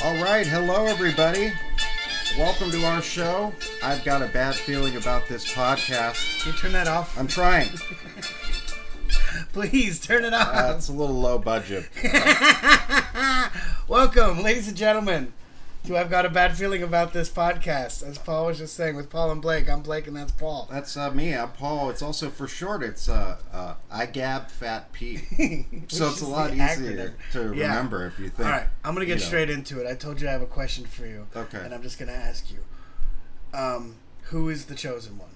All right, hello everybody. Welcome to our show. I've got a bad feeling about this podcast. Can you turn that off? I'm trying. Please turn it off. It's a little low budget. Welcome, ladies and gentlemen, to I've Got a Bad Feeling About This podcast. As Paul was just saying, with Paul and Blake. I'm Blake and that's Paul. That's me. I'm Paul. It's also for short. It's IGABFATP. So it's a lot easier to remember if you think. All right, I'm going to get straight into it. I told you I have a question for you. Okay. And I'm just going to ask you, who is the chosen one?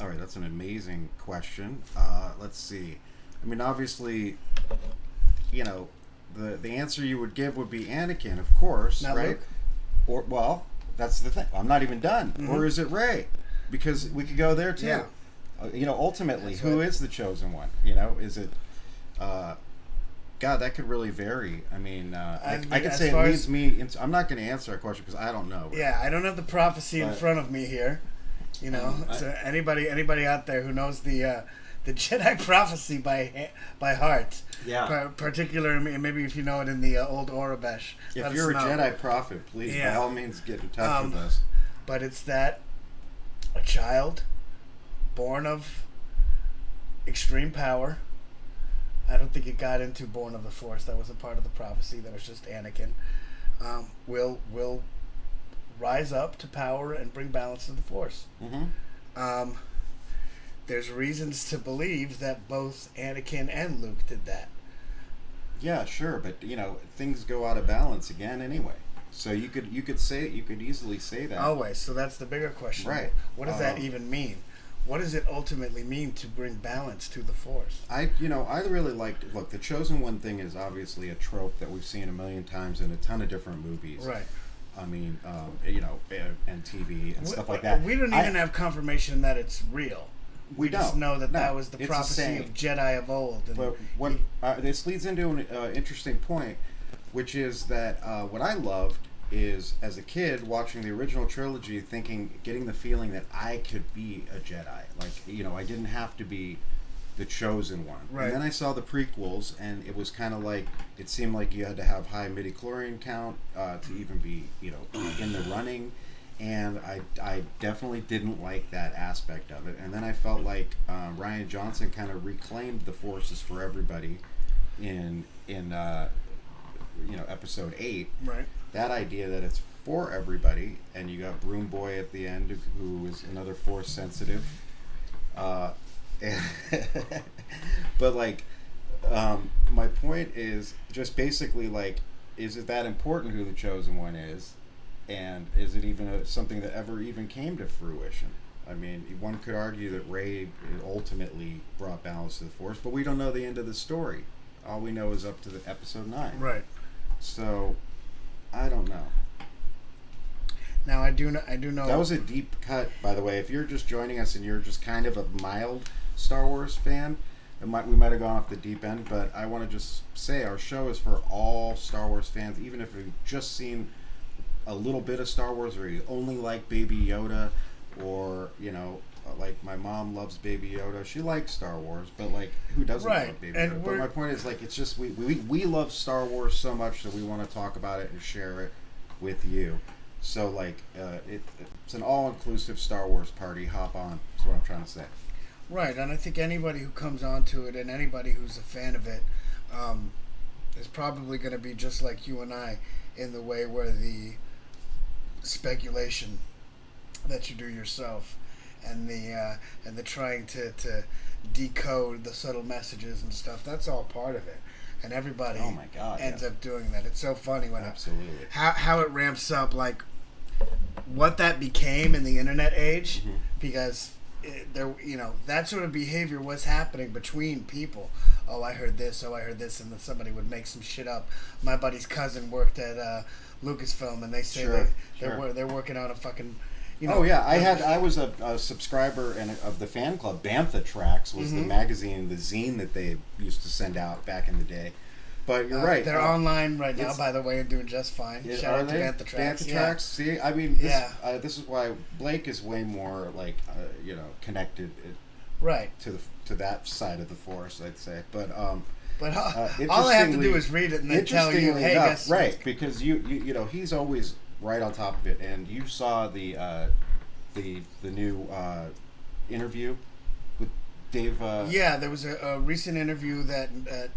All right, that's an amazing question. Let's see. I mean, obviously, the answer you would give would be Anakin, of course, Not right? Luke? Or that's the thing. I'm not even done. Mm-hmm. Or is it Rey? Because we could go there too. Yeah. Ultimately, who is the chosen one? Is it? God, that could really vary. I mean, I could say it leads me. I'm not going to answer that question because I don't know. Yeah, I don't have the prophecy in front of me here. So anybody out there who knows the Jedi prophecy by heart, particularly maybe if you know it in the old Orabesh. If you're a Jedi prophet, please by all means get in touch with us. But it's that a child born of extreme power. I don't think it got into born of the Force. That was a part of the prophecy. That was just Anakin. Will rise up to power and bring balance to the Force. Mm-hmm. There's reasons to believe that both Anakin and Luke did that. Yeah, sure, but things go out of balance again anyway. So you could easily say that. Always. So that's the bigger question. Right. What does that even mean? What does it ultimately mean to bring balance to the Force? I really liked. Look, the Chosen One thing is obviously a trope that we've seen a million times in a ton of different movies. Right. I mean, and TV and stuff like that. We don't even have confirmation that it's real. We just know that was the prophecy of Jedi of old. And but this leads into an interesting point, which is that what I loved is, as a kid, watching the original trilogy, getting the feeling that I could be a Jedi. Like, I didn't have to be the chosen one. Right. And then I saw the prequels, and it was kind of like, it seemed like you had to have high midichlorian count to even be, in the running. And I definitely didn't like that aspect of it. And then I felt like Rian Johnson kind of reclaimed the Forces for everybody in episode 8. Right. That idea that it's for everybody, and you got Broom Boy at the end, who is another Force sensitive. But my point is just basically is it that important who the chosen one is? And is it even something that ever even came to fruition? I mean, one could argue that Rey ultimately brought balance to the Force, but we don't know the end of the story. All we know is up to the episode 9. Right. So, I don't know. Now, I do know. That was a deep cut, by the way. If you're just joining us and you're just kind of a mild Star Wars fan, we might have gone off the deep end, but I want to just say our show is for all Star Wars fans, even if you've just seen a little bit of Star Wars, or you only like Baby Yoda, or like my mom loves Baby Yoda. She likes Star Wars, but who doesn't love Baby Yoda? But my point is, it's just we love Star Wars so much that we want to talk about it and share it with you. So it's an all-inclusive Star Wars party. Hop on. That's what I'm trying to say. Right, and I think anybody who comes onto it and anybody who's a fan of it is probably going to be just like you and I, in the way where the speculation that you do yourself and the trying to decode the subtle messages and stuff, that's all part of it, and everybody ends up doing that. It's so funny when absolutely how it ramps up, like what that became in the internet age, because that sort of behavior was happening between people. Oh, I heard this, and then somebody would make some shit up. My buddy's cousin worked at Lucasfilm, and they say they're working on a fucking. I was a subscriber of the fan club. Bantha Tracks was the magazine, the zine that they used to send out back in the day. But you're right. They're online right now, by the way, and doing just fine. Shout out to Bantha Tracks. Bantha Tracks. See, I mean, this is why Blake is way more connected. Right. To that side of the Force, I'd say. But But all I have to do is read it and then tell you, hey, guess right? Because you know he's always right on top of it, and you saw the new interview with Dave. Yeah, there was a recent interview that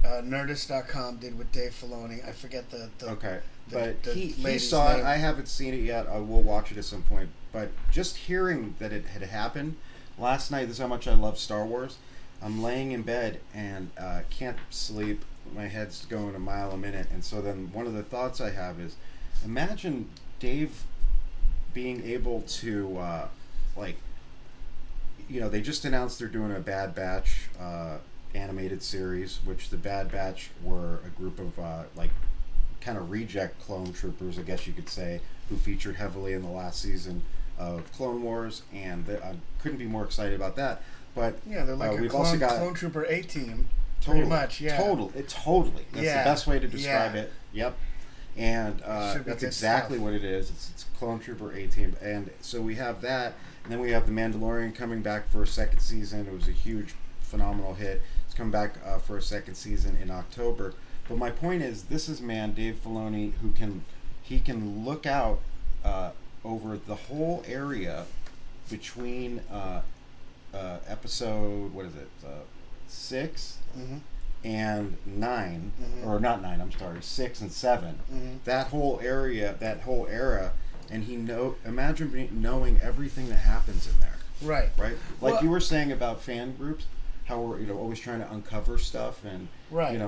Nerdist.com did with Dave Filoni. I forget the okay, the he saw name. it. I haven't seen it yet. I will watch it at some point. But just hearing that it had happened last night, this is how much I love Star Wars. I'm laying in bed and can't sleep. My head's going a mile a minute. And so then one of the thoughts I have is, imagine Dave being able to, they just announced they're doing a Bad Batch animated series, which the Bad Batch were a group of, kind of reject clone troopers, I guess you could say, who featured heavily in the last season of Clone Wars. And I couldn't be more excited about that. But yeah, they're like a clone trooper A-team, totally, pretty much. Yeah, totally. That's the best way to describe it. Yep, and that's exactly what it is. It's clone trooper A-team, and so we have that, and then we have the Mandalorian coming back for a second season. It was a huge, phenomenal hit. It's coming back for a second season in October. But my point is, this is Dave Filoni, who can look out over the whole area between. Episode 6 and 9 or not 9, I'm sorry, 6 and 7, that whole era, and imagine knowing everything that happens in there, right like you were saying about fan groups, how we're always trying to uncover stuff, and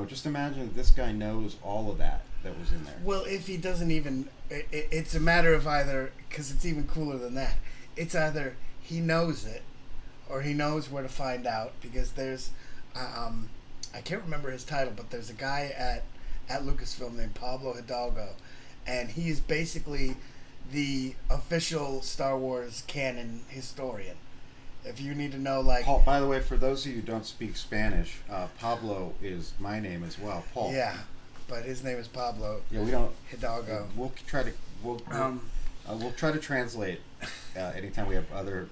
just imagine this guy knows all of that was in there. Well, if he doesn't even it's a matter of either, because it's even cooler than that, it's either he knows it or he knows where to find out, because there's I can't remember his title, but there's a guy at Lucasfilm named Pablo Hidalgo, and he's basically the official Star Wars canon historian. If you need to know, Paul, by the way, for those of you who don't speak Spanish, Pablo is my name as well, Paul. Yeah, but his name is Pablo. Yeah, we don't Hidalgo. We'll try to translate anytime we have other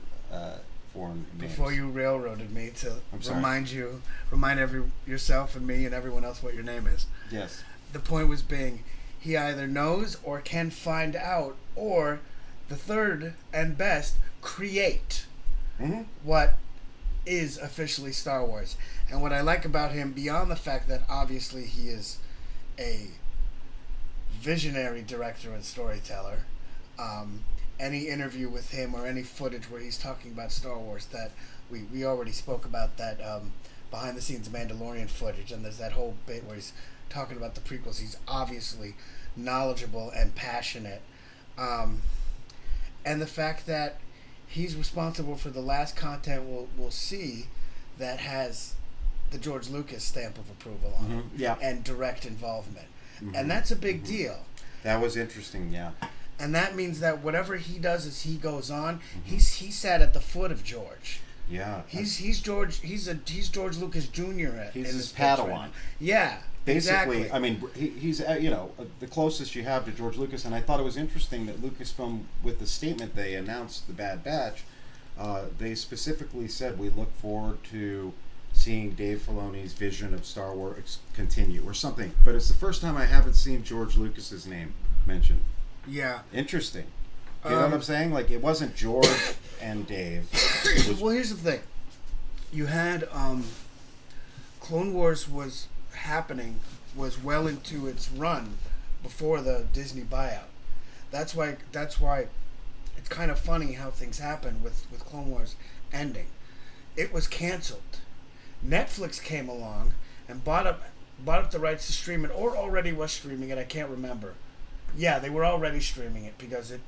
foreign names. Before you railroaded me to remind yourself and me and everyone else what your name is. Yes. The point was being, he either knows or can find out, or the third and best, create what is officially Star Wars. And what I like about him, beyond the fact that obviously he is a visionary director and storyteller, any interview with him or any footage where he's talking about Star Wars, that we already spoke about that behind the scenes Mandalorian footage, and there's that whole bit where he's talking about the prequels. He's obviously knowledgeable and passionate, and the fact that he's responsible for the last content we'll see that has the George Lucas stamp of approval on it, and direct involvement, and that's a big deal. That was interesting, yeah. And that means that whatever he does as he goes on, he sat at the foot of George. Yeah, he's George. He's George Lucas Jr. He's his Padawan. Right, yeah, basically. Exactly. I mean, he's the closest you have to George Lucas, and I thought it was interesting that Lucasfilm, with the statement they announced the Bad Batch, they specifically said, we look forward to seeing Dave Filoni's vision of Star Wars continue or something. But it's the first time I haven't seen George Lucas's name mentioned. Yeah. Interesting. You know what I'm saying? Like, it wasn't George and Dave. Well, here's the thing. You had Clone Wars was well into its run before the Disney buyout. That's why it's kind of funny how things happen with Clone Wars ending. It was canceled. Netflix came along and bought up the rights to stream it, or already was streaming it. I can't remember. Yeah, they were already streaming it because it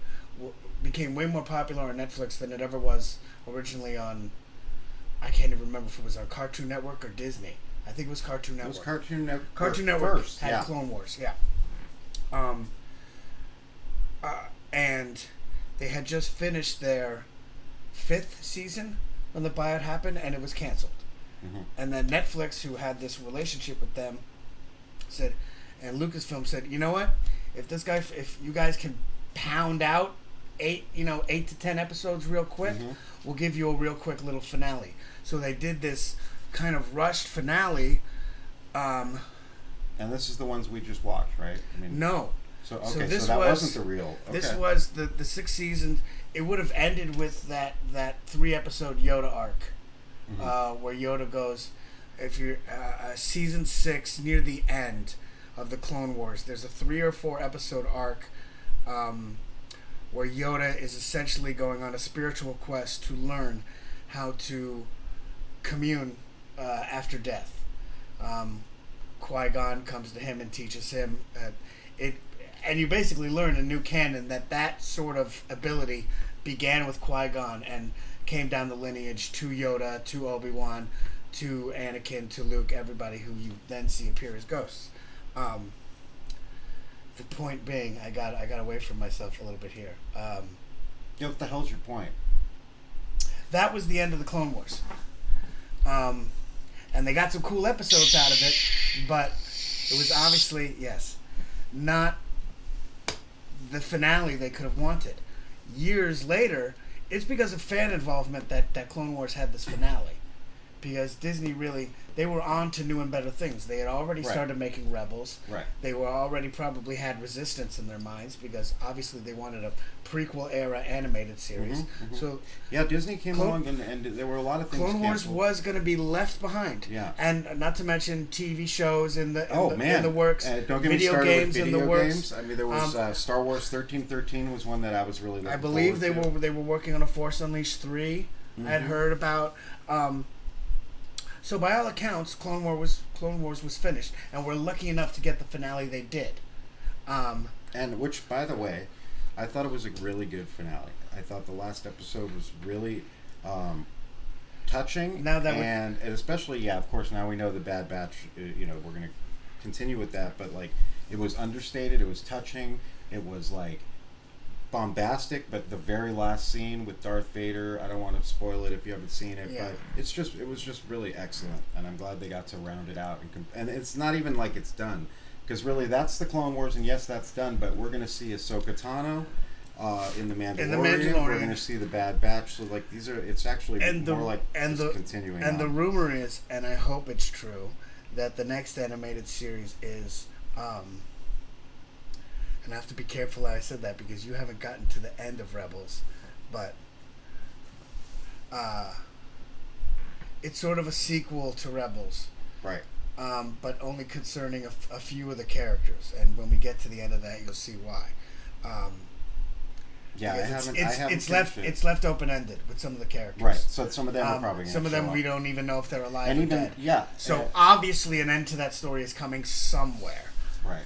became way more popular on Netflix than it ever was originally on. I can't even remember if it was on Cartoon Network or Disney. I think it was Cartoon Network. It was Cartoon Network. Cartoon Network first, had Clone Wars, yeah. And they had just finished their 5th season when the buyout happened, and it was canceled. And then Netflix, who had this relationship with them, said, and Lucasfilm said, you know what? If you guys can pound out 8 to 10 episodes real quick, we'll give you a real quick little finale. So they did this kind of rushed finale And this is the ones we just watched, right? I mean, No. So So okay, this so that was- wasn't the real. Okay. This was the 6 seasons. It would have ended with that 3-episode Yoda arc, where Yoda goes, if you're season 6 near the end of the Clone Wars, there's a 3 or 4 episode arc where Yoda is essentially going on a spiritual quest to learn how to commune after death. Qui-Gon comes to him and teaches him and you basically learn a new canon that sort of ability began with Qui-Gon and came down the lineage to Yoda, to Obi-Wan, to Anakin, to Luke, everybody who you then see appear as ghosts. The point being, I got away from myself a little bit here. Yeah, what the hell's your point? That was the end of the Clone Wars. And they got some cool episodes out of it, but it was obviously, not the finale they could have wanted. Years later, it's because of fan involvement that Clone Wars had this finale. Because Disney they were on to new and better things. They had already started making Rebels. Right. They were already probably had Resistance in their minds because obviously they wanted a prequel era animated series. So yeah, Disney came along and there were a lot of things. Clone Wars canceled. was going to be left behind. Yeah. And not to mention TV shows in the works. Don't get me video started games with video in the works. games. I mean, there was Star Wars 1313 was one that I was really looking I believe forward to. they were working on a Force Unleashed 3. I had heard about. So by all accounts, Clone Wars was finished, and we're lucky enough to get the finale they did. And which, by the way, I thought it was a really good finale. I thought the last episode was really touching. Now that and especially, of course, now we know the Bad Batch. We're going to continue with that, but like, it was understated. It was touching. It was like bombastic, but the very last scene with Darth Vader, I don't want to spoil it if you haven't seen it, but it was just really excellent, and I'm glad they got to round it out, and it's not even like it's done, because really that's the Clone Wars, and yes, that's done, but we're going to see Ahsoka Tano in the Mandalorian. We're going to see the Bad Batch, so like it's actually continuing and on. the rumor is, and I hope it's true, that the next animated series is and I have to be careful how I said that because you haven't gotten to the end of Rebels, but it's sort of a sequel to Rebels, right? But only concerning a few of the characters, and when we get to the end of that, you'll see why. It's left open ended with some of the characters, right? So some of them are probably some of them we don't even know if they're alive and or even, dead. Yeah. So obviously, an end to that story is coming somewhere. Right.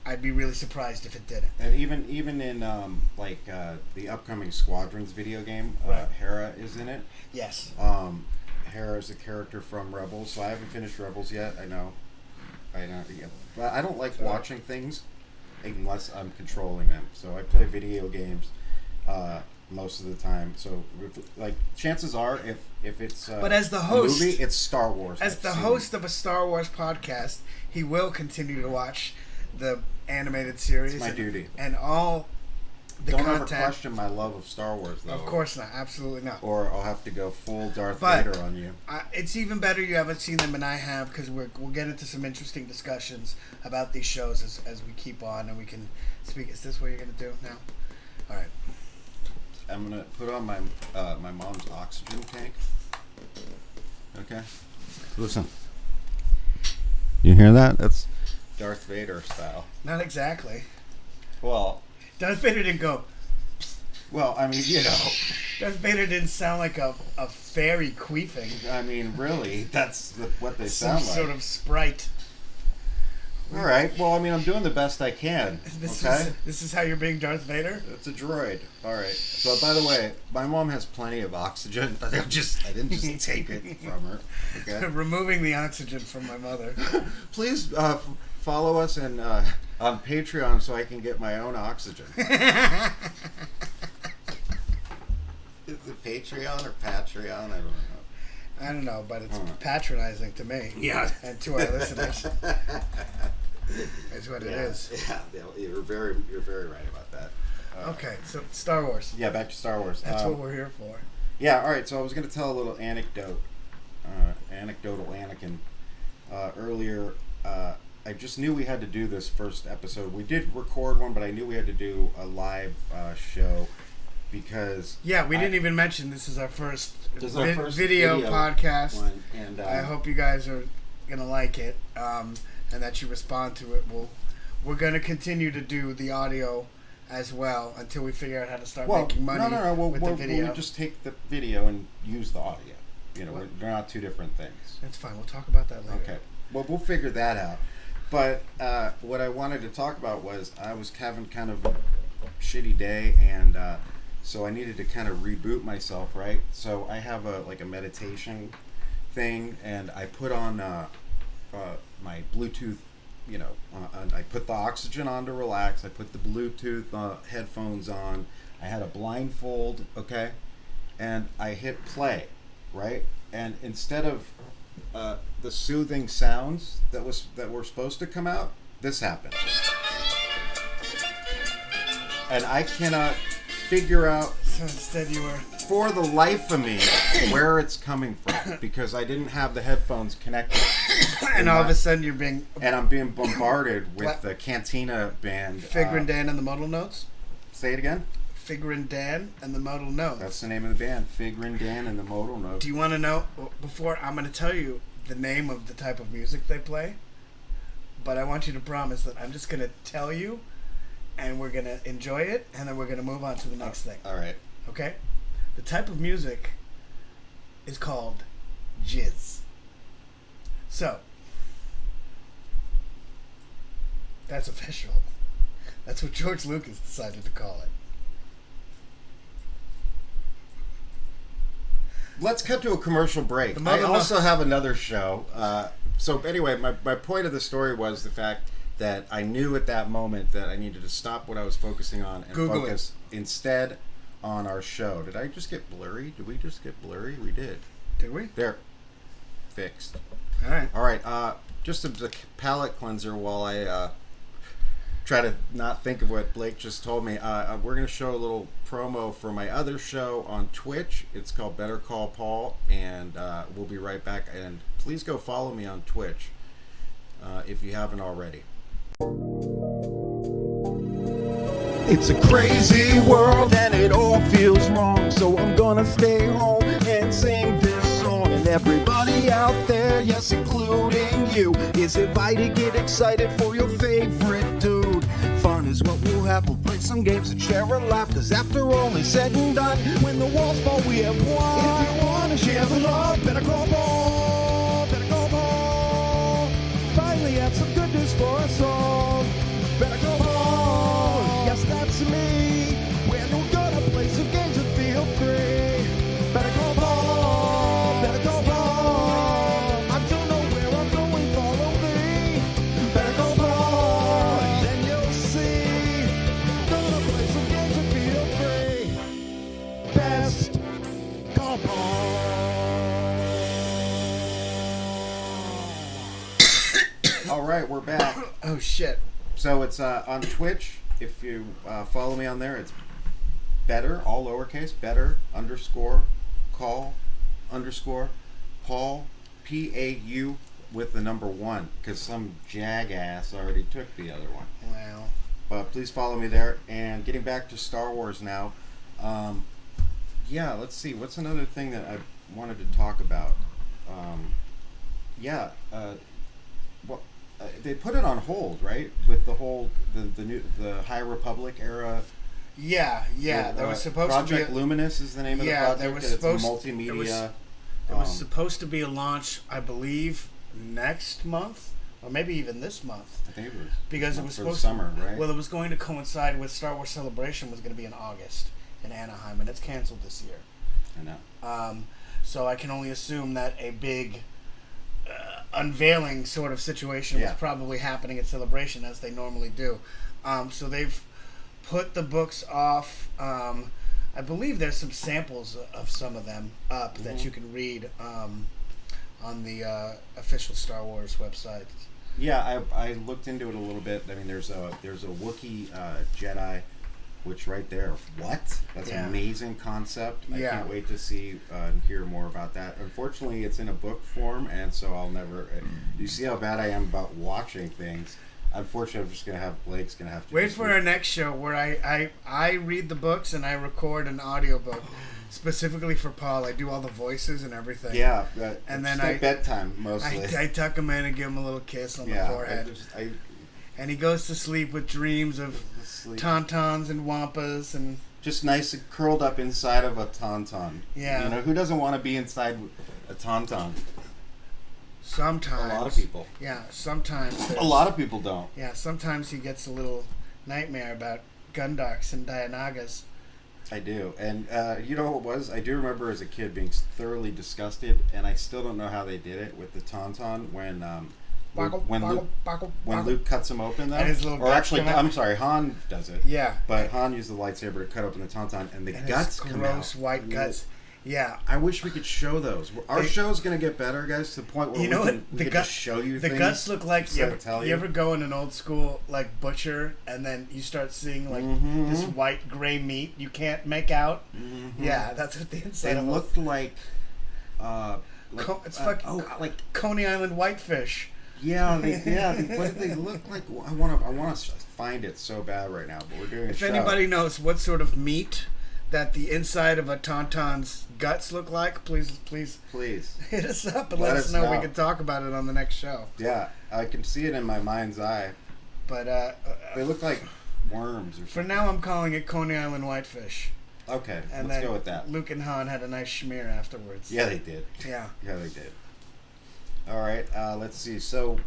I'd be really surprised if it didn't. And even in the upcoming Squadrons video game, Hera is in it. Yes. Hera is a character from Rebels, so I haven't finished Rebels yet. I know. Yeah. But I don't like watching things unless I'm controlling them. So I play video games most of the time. So chances are, if it's but as the host, a movie, it's Star Wars. As the host of a Star Wars podcast, he will continue to watch the animated series. It's my duty. And all the Don't content. ever question my love of Star Wars, though. Of course not. Absolutely not. Or I'll have to go full Darth Vader on you. It's even better you haven't seen them and I have, because we'll get into some interesting discussions about these shows as we keep on, and we can speak. Is this what you're going to do now? All right. I'm going to put on my my mom's oxygen tank. Okay? Listen. You hear that? That's Darth Vader style. Not exactly. Well, Darth Vader didn't go. Well, I mean, Darth Vader didn't sound like a fairy queefing. I mean, really, that's what they sound like. Some sort of sprite. All right. Well, I mean, I'm doing the best I can. This is how you're being Darth Vader? It's a droid. All right. So, by the way, my mom has plenty of oxygen. I didn't just take it from her. Okay. Removing the oxygen from my mother. Please follow us and on Patreon so I can get my own oxygen. Is it Patreon or Patreon? I don't know, but it's patronizing to me. Yeah. And to our listeners. Is what it is. Yeah, you're very right about that. Okay, so Star Wars. Yeah, back to Star Wars. That's what we're here for. Yeah, all right. So I was going to tell a little anecdotal Anakin. Earlier, I I just knew we had to do this first episode. We did record one, but I knew we had to do a live show because we didn't even mention this is our first, video podcast, one, and I hope you guys are gonna like it, and that you respond to it. We're gonna continue to do the audio as well until we figure out how to start making money. No. With the video. We'll just take the video and use the audio. You know, they're not two different things. That's fine. We'll talk about that later. Okay. Well, we'll figure that out. But what I wanted to talk about was I was having kind of a shitty day, and so I needed to kind of reboot myself, right? So I have a meditation thing, and I put on my Bluetooth. You know, I put the oxygen on to relax. I put the Bluetooth headphones on. I had a blindfold, okay, and I hit play, right? And instead of the soothing sounds that were supposed to come out, this happened, and I cannot figure out. So instead, you were for the life of me where it's coming from because I didn't have the headphones connected. And all of a sudden you're being... And I'm being bombarded with the Cantina band. Figure and Dan and the Modal Notes? Say it again? Figure and Dan and the Modal Notes. That's the name of the band. Figure and Dan and the Modal Notes. Do you want to know... Before, I'm going to tell you the name of the type of music they play. But I want you to promise that I'm just going to tell you and we're going to enjoy it and then we're going to move on to the next thing. All right. Okay? The type of music is called jizz. So, that's official. That's what George Lucas decided to call it. Let's cut to a commercial break. I also have another show. So anyway, my point of the story was the fact that I knew at that moment that I needed to stop what I was focusing on and focus instead on our show. Did I just get blurry? Did we just get blurry? We did. Did we? There. Fixed. All right. Just a palate cleanser while I try to not think of what Blake just told me. We're going to show a little promo for my other show on Twitch. It's called Better Call Paul, and we'll be right back. And please go follow me on Twitch if you haven't already. It's a crazy world and it all feels wrong, so I'm gonna stay home and sing this song. And everybody out there, yes, including you, is invited. Get excited for your favorite dude. Fun is what we'll have. We'll play some games and share a laugh, cause after all is said and done, when the walls fall, we have won. If you wanna share the love, better call Paul. Better call Paul. Finally have some good news for us all. Better call Paul. Yes, that's me. We're gonna play some games and feel free. Better call Paul. Better call Paul. I don't know where I'm going, follow me. Better call Paul. Then you'll see. Gonna play some games and feel free. Best call Paul. All right, we're back. Oh, shit. So it's on Twitch. If you follow me on there, it's better, all lowercase, better _ call _ Paul, PAU with the number 1, because some jackass already took the other one. Wow. But please follow me there. And getting back to Star Wars now, let's see. What's another thing that I wanted to talk about? They put it on hold, right? With the whole the High Republic era. Yeah. There was supposed to be Project Luminous is the name of the project. There was it's supposed multimedia. It was supposed to be a launch, I believe, next month, or maybe even this month. I think it was because it was for supposed the summer, right? Well, it was going to coincide with Star Wars Celebration was going to be in August in Anaheim, and it's canceled this year. I know. So I can only assume that a big unveiling sort of situation was probably happening at Celebration, as they normally do. So they've put the books off. I believe there's some samples of some of them up that you can read on the official Star Wars website. Yeah, I looked into it a little bit. I mean, there's a Wookiee Jedi which right there, what? That's Yeah. an amazing concept. I Yeah. can't wait to see and hear more about that. Unfortunately, it's in a book form, and so I'll never. You see how bad I am about watching things. Unfortunately, I'm just gonna have Blake's gonna have to Wait just for our next show where I read the books and I record an audiobook specifically for Paul. I do all the voices and everything. Yeah, And it's then like bedtime mostly. I tuck him in and give him a little kiss on the forehead. And he goes to sleep with dreams of tauntauns and wampas and just nice and curled up inside of a tauntaun. Yeah. You know, who doesn't want to be inside a tauntaun? sometimes. A lot of people. Yeah, sometimes. A lot of people don't. Yeah, sometimes he gets a little nightmare about Gundaks and Dianagas. I do. And you know what it was? I do remember as a kid being thoroughly disgusted, and I still don't know how they did it with the tauntaun when Luke cuts him open, though. And his little or guts actually, come out. I'm sorry, Han does it. Yeah. But Han used the lightsaber to cut open the tauntaun, and the And guts his come out. gross white guts. Yeah. I wish we could show those. Our show's going to get better, guys, to the point where we can just show you the things. guts look like you you. ever go in an old school like butcher and then you start seeing like this white gray meat you can't make out. Mm-hmm. Yeah, that's what the inside They of looked like it's fucking like Coney Island whitefish. Yeah, what did they look like? I want to find it so bad right now, but we're doing a show. If anybody knows what sort of meat that the inside of a tauntaun's guts look like, please hit us up and let us know. We can talk about it on the next show. Yeah, I can see it in my mind's eye. But they look like worms or something. For now, I'm calling it Coney Island whitefish. Okay, and let's go with that. Luke and Han had a nice schmear afterwards. Yeah, they did. Yeah. Yeah, they did. All right, let's see. So,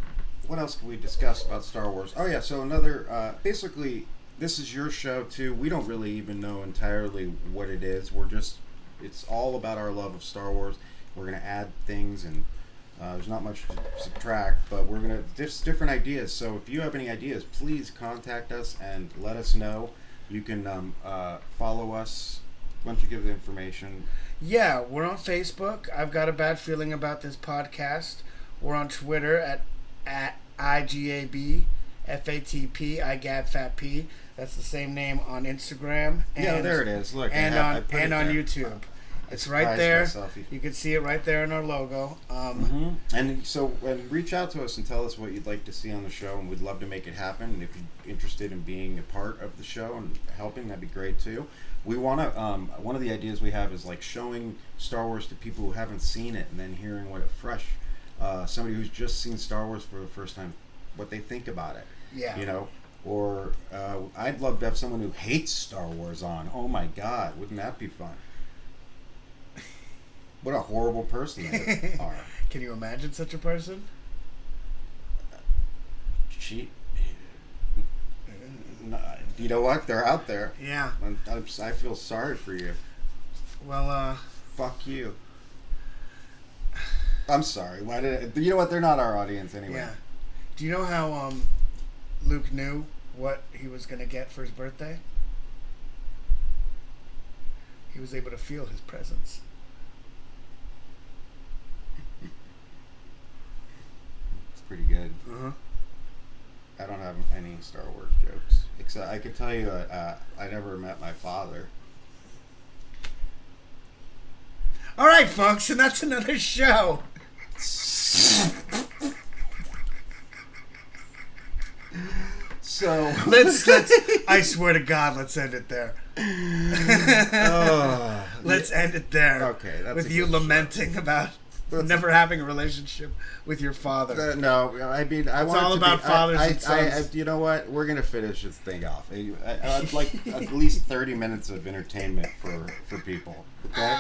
what else can we discuss about Star Wars? Oh, yeah, so another, basically, this is your show, too. We don't really even know entirely what it is. It's all about our love of Star Wars. We're going to add things, and there's not much to subtract, but we're going to, just different ideas. So, if you have any ideas, please contact us and let us know. You can follow us. Why don't you give the information? Yeah, we're on Facebook. I've got a bad feeling about this podcast. We're on Twitter at IGABFATP, IGABFATP. That's the same name on Instagram. And, yeah, there it is. Look, and on YouTube. It's right there. You can see it right there in our logo. And so, reach out to us and tell us what you'd like to see on the show, and we'd love to make it happen. And if you're interested in being a part of the show and helping, that'd be great too. We want to. One of the ideas we have is like showing Star Wars to people who haven't seen it, and then hearing what somebody who's just seen Star Wars for the first time, what they think about it. Yeah. You know. Or I'd love to have someone who hates Star Wars on. Oh my God, wouldn't that be fun? What a horrible person they are. Can you imagine such a person? You know what? They're out there. Yeah. I feel sorry for you. Well, fuck you. I'm sorry. Why did you know what? They're not our audience anyway. Yeah. Do you know how Luke knew what he was going to get for his birthday? He was able to feel his presence. It's pretty good. Uh-huh. I don't have any Star Wars jokes. Except I could tell you I never met my father. All right, folks, and that's another show. So let's I swear to God, let's end it there. Let's end it there. Okay, that's with you lamenting about never having a relationship with your father. No, I mean, I want all about fathers and sons. You know what? We're gonna finish this thing off. I'd like at least 30 minutes of entertainment for people. Okay.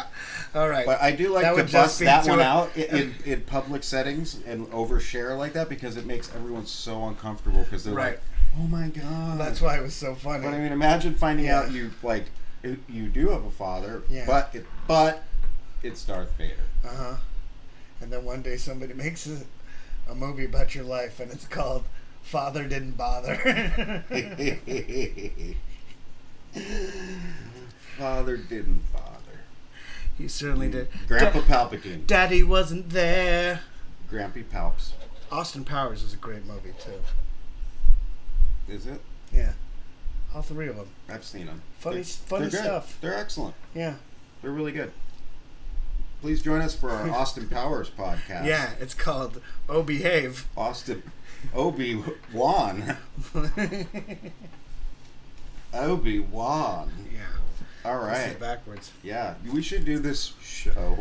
All right. But I do like to bust that one out in public settings and overshare like that because it makes everyone so uncomfortable because they're like, oh my God. That's why it was so funny. But I mean, imagine finding out you do have a father, but it's Darth Vader. Uh-huh. And then one day somebody makes a movie about your life and it's called Father Didn't Bother. Father didn't bother. He certainly did. Grandpa Palpatine. Daddy wasn't there. Grampy Palps. Austin Powers is a great movie too. Is it? Yeah. All 3 of them. I've seen them. Funny They're good. stuff. They're excellent. Yeah. They're really good. Please join us for our Austin Powers podcast. Yeah, it's called Oh Behave. Austin Obi-Wan. Obi-Wan. Yeah. All This right. is backwards. Yeah, we should do this show.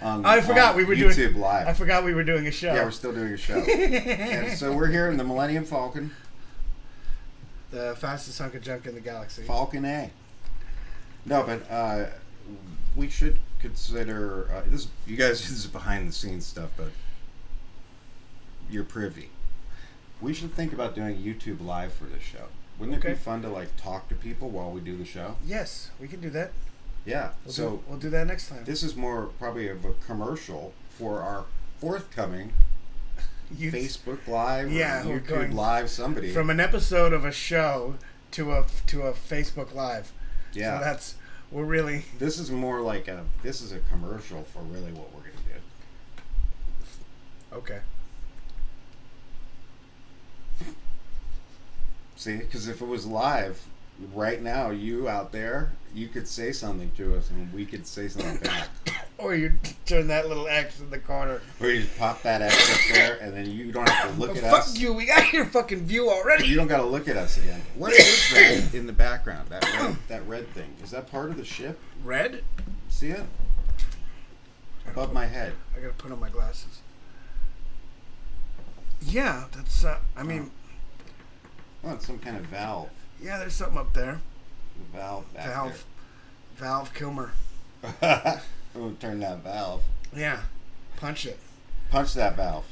I forgot we were YouTube doing Live. I forgot we were doing a show. Yeah, we're still doing a show. And so we're here in the Millennium Falcon. The fastest hunk of junk in the galaxy. Falcon A. No, but we should consider this. You guys, this is behind the scenes stuff, but you're privy. We should think about doing YouTube Live for this show. Wouldn't it be fun to like talk to people while we do the show? Yes, we can do that. Yeah. We'll do that next time. This is more probably of a commercial for our forthcoming Facebook Live, yeah, or we're YouTube going Live. Somebody from an episode of a show to a Facebook Live. Yeah. So we're really. This is more like this is a commercial for really what we're gonna do. Okay. See, because if it was live, right now, you out there, you could say something to us, and we could say something back. Or you turn that little X in the corner. Or you just pop that X up there, and then you don't have to look at fuck us. you! We got your fucking view already. You don't got to look at us again. What is that in the background? That red thing. Is that part of the ship? Red? See it? Above my head. I gotta put on my glasses. Yeah, that's. I mean. Oh, it's some kind of valve. Yeah, there's something up there. Valve back Valve Kilmer. there. I'm gonna turn that valve. Yeah, punch it. Punch that valve.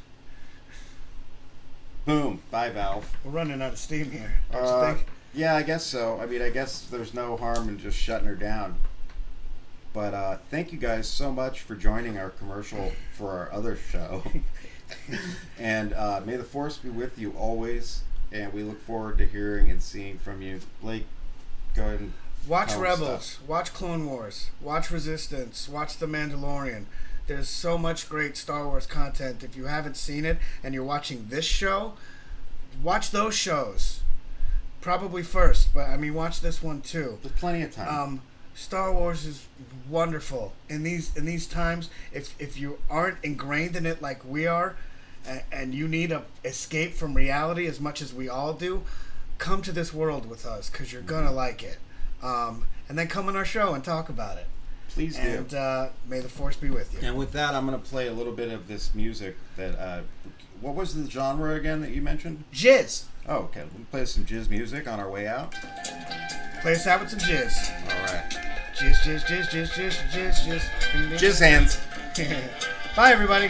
Boom. Bye, valve. We're running out of steam here. Don't you think? Yeah, I guess so. I mean, I guess there's no harm in just shutting her down. But thank you guys so much for joining our commercial for our other show. And may the force be with you always. And we look forward to hearing and seeing from you. Blake, go ahead and watch Rebels, watch Clone Wars, watch Resistance, watch The Mandalorian. There's so much great Star Wars content. If you haven't seen it and you're watching this show, watch those shows. Probably first, but I mean, watch this one too. There's plenty of time. Star Wars is wonderful in these times. If you aren't ingrained in it like we are, and you need a escape from reality as much as we all do, come to this world with us because you're gonna like it. And then come on our show and talk about it. Please do. And may the force be with you. And with that, I'm going to play a little bit of this music that... what was the genre again that you mentioned? Jizz. Oh, okay. We'll play some jizz music on our way out. Play us out with some jizz. All right. Jizz, jizz, jizz, jizz, jizz, jizz, jizz. Jizz hands. Bye, everybody.